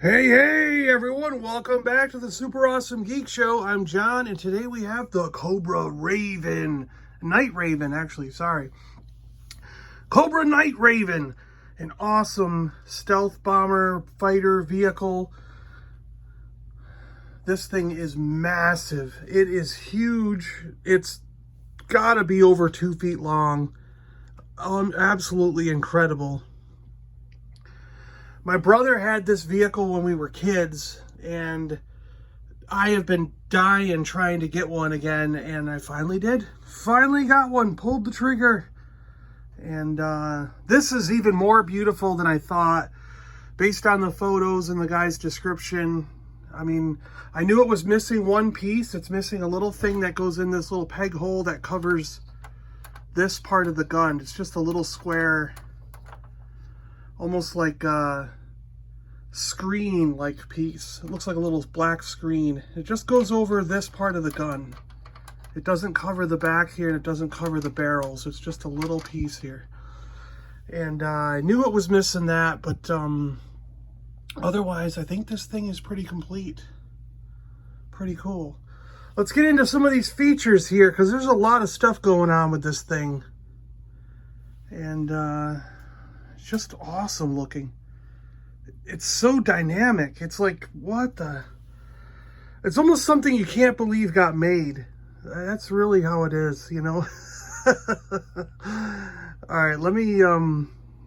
Hey everyone, welcome back to the Super Awesome Geek Show. I'm John, and today we have the Cobra Raven. Night Raven, actually, sorry. Cobra Night Raven, an awesome stealth bomber fighter vehicle. This thing is massive. It is huge. It's gotta be over 2 feet long. Absolutely incredible. My brother had this vehicle when we were kids, and I have been dying trying to get one again, and I finally did. Finally got one, pulled the trigger. And this is even more beautiful than I thought, based on the photos and the guy's description. I mean, I knew it was missing one piece. It's missing a little thing that goes in this little peg hole that covers this part of the gun. It's just a little square, almost like a screen-like piece. It looks like a little black screen. It just goes over this part of the gun. It doesn't cover the back here, and it doesn't cover the barrels. It's just a little piece here. And I knew it was missing that, but otherwise, I think this thing is pretty complete. Pretty cool. Let's get into some of these features here, because there's a lot of stuff going on with this thing. And it's just awesome looking. It's so dynamic. It's like, what the? It's almost something you can't believe got made. That's really how it is, you know? All right, let me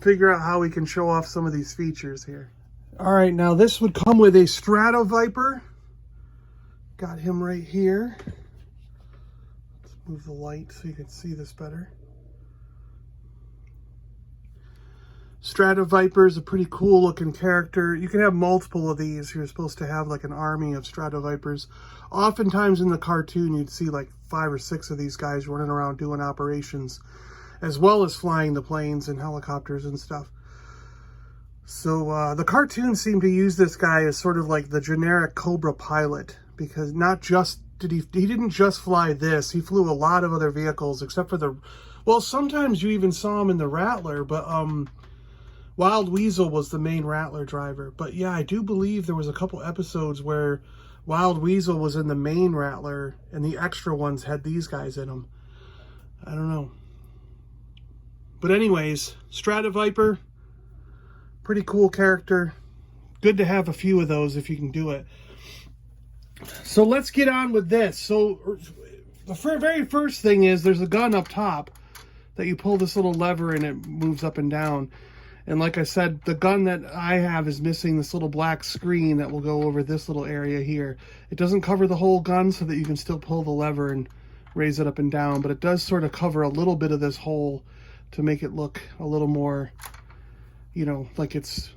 figure out how we can show off some of these features here. All right, now this would come with a Strata Viper. Got him right here. Let's move the light so you can see this better. Strata Viper is a pretty cool looking character. You can have multiple of these. You're supposed to have like an army of Strata Vipers. Oftentimes in the cartoon, you'd see like 5 or 6 of these guys running around doing operations, as well as flying the planes and helicopters and stuff. So the cartoon seemed to use this guy as sort of like the generic Cobra pilot, because not just did he didn't just fly this. He flew a lot of other vehicles, except for the, well, sometimes you even saw him in the Rattler, but Wild Weasel was the main Rattler driver. But yeah, I do believe there was a couple episodes where Wild Weasel was in the main Rattler and the extra ones had these guys in them. I don't know. But anyways, Strata Viper, pretty cool character. Good to have a few of those if you can do it. So let's get on with this. So the very first thing is there's a gun up top that you pull this little lever and it moves up and down. And like I said, the gun that I have is missing this little black screen that will go over this little area here. It doesn't cover the whole gun so that you can still pull the lever and raise it up and down, but it does sort of cover a little bit of this hole to make it look a little more, you know, like it's,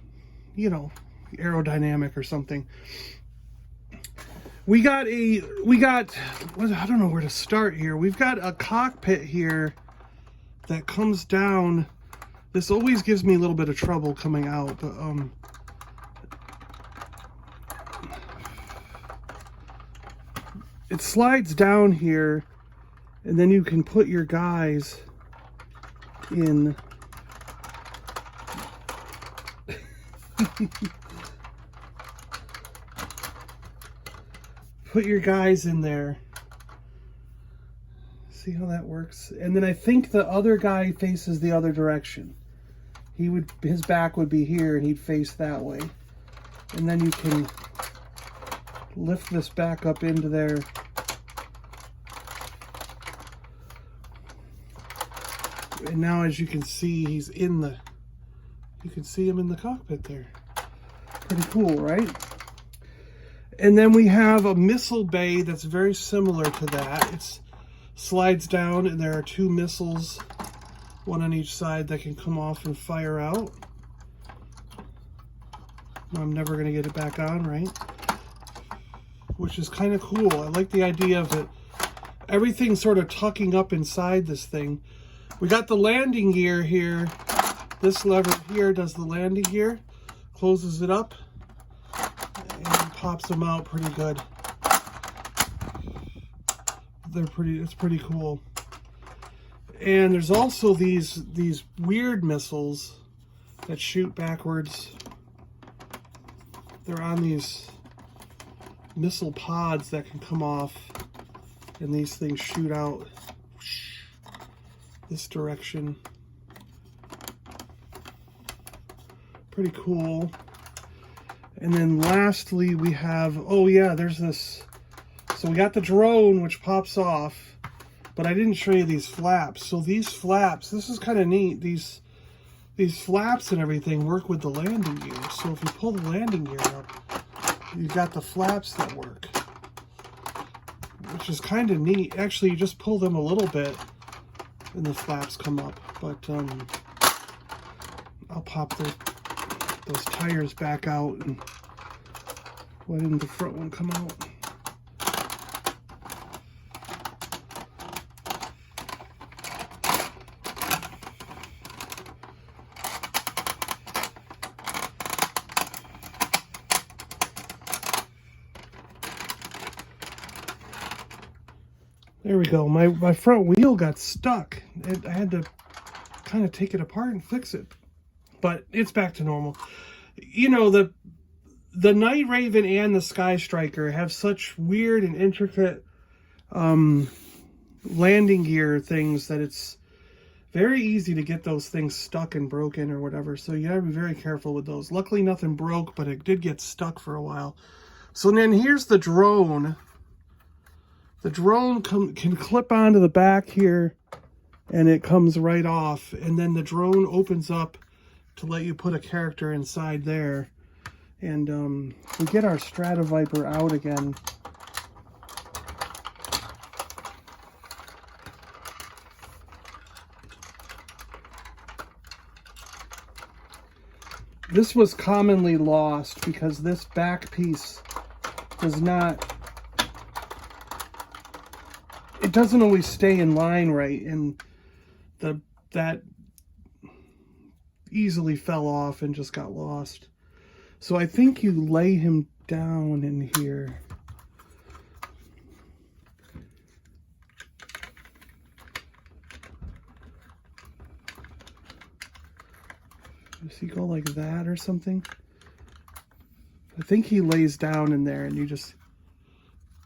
you know, aerodynamic or something. I don't know where to start here. We've got a cockpit here that comes down. This always gives me a little bit of trouble coming out, but it slides down here, and then you can put your guys in. Put your guys in there. See how that works? And then I think the other guy faces the other direction. His back would be here and he'd face that way. And then you can lift this back up into there. And now as you can see, you can see him in the cockpit there. Pretty cool, right? And then we have a missile bay that's very similar to that. It slides down and there are 2 missiles, one on each side, that can come off and fire out. I'm never going to get it back on, right? Which is kind of cool. I like the idea of it. Everything's sort of tucking up inside this thing. We got the landing gear here. This lever here does the landing gear, closes it up, and pops them out pretty good. It's pretty cool. And there's also these weird missiles that shoot backwards they're on these missile pods that can come off, and these things shoot out this direction. Pretty cool. And then lastly we have, oh yeah, there's this, so we got the drone which pops off, but I didn't show you these flaps. So these flaps, this is kind of neat, these flaps and everything work with the landing gear. So if you pull the landing gear up, you've got the flaps that work, which is kind of neat. Actually, you just pull them a little bit and the flaps come up. But I'll pop those tires back out. And why didn't the front one come out? There we go. My front wheel got stuck. I had to kind of take it apart and fix it. But it's back to normal. You know, the Night Raven and the Sky Striker have such weird and intricate landing gear things that it's very easy to get those things stuck and broken or whatever. So you gotta be very careful with those. Luckily nothing broke, but it did get stuck for a while. So then here's the drone. The drone can clip onto the back here and it comes right off. And then the drone opens up to let you put a character inside there. And we get our Strata Viper out again. This was commonly lost because this back piece does not, it doesn't always stay in line right, and that easily fell off and just got lost. So I think you lay him down in here. Does he go like that or something? I think he lays down in there and you just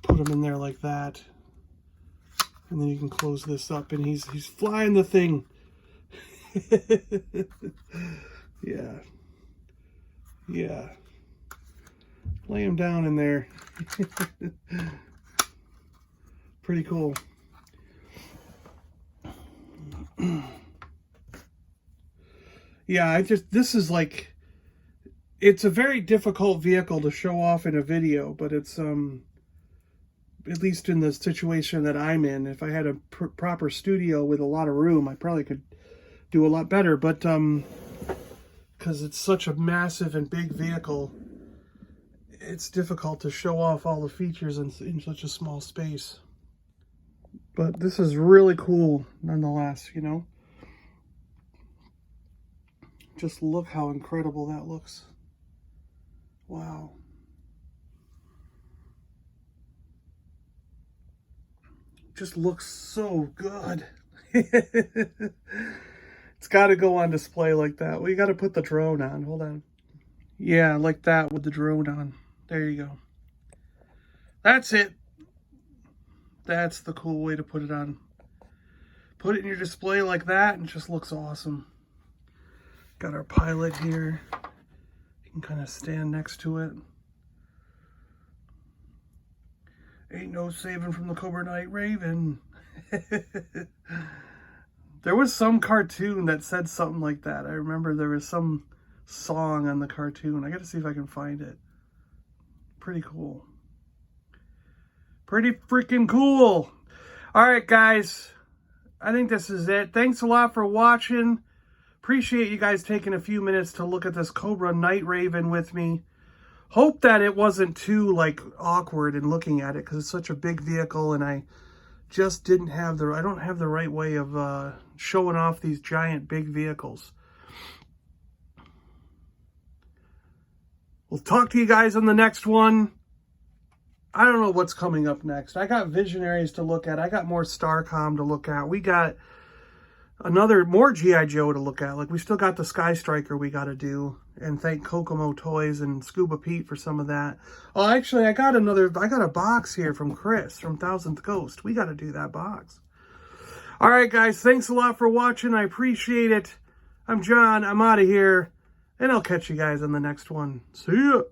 put him in there like that. And then you can close this up and he's flying the thing. Yeah. Yeah. Lay him down in there. Pretty cool. Yeah, this is like, it's a very difficult vehicle to show off in a video, but it's, at least in the situation that I'm in, if I had a proper studio with a lot of room, I probably could do a lot better, but, because it's such a massive and big vehicle, it's difficult to show off all the features in such a small space. But this is really cool nonetheless, you know? Just look how incredible that looks. Wow. Just looks so good. It's got to go on display like that. Well, you got to put the drone on. Hold on. Yeah, like that with the drone on. There you go. That's it. That's the cool way to put it on. Put it in your display like that and it just looks awesome. Got our pilot here. You can kind of stand next to it. Ain't no saving from the Cobra Night Raven. There was some cartoon that said something like that. I remember there was some song on the cartoon. I got to see if I can find it. Pretty cool. Pretty freaking cool. All right, guys. I think this is it. Thanks a lot for watching. Appreciate you guys taking a few minutes to look at this Cobra Night Raven with me. Hope that it wasn't too like awkward in looking at it because it's such a big vehicle and I just didn't have I don't have the right way of showing off these giant big vehicles. We'll talk to you guys on the next one. I don't know what's coming up next. I got Visionaries to look at. I got more Starcom to look at. We got more G.I. Joe to look at. Like, we still got the Sky Striker we got to do. And thank Kokomo Toys and Scuba Pete for some of that. Oh, actually, I got a box here from Chris from Thousandth Ghost. We got to do that box. All right, guys, thanks a lot for watching. I appreciate it. I'm John. I'm out of here. And I'll catch you guys on the next one. See ya.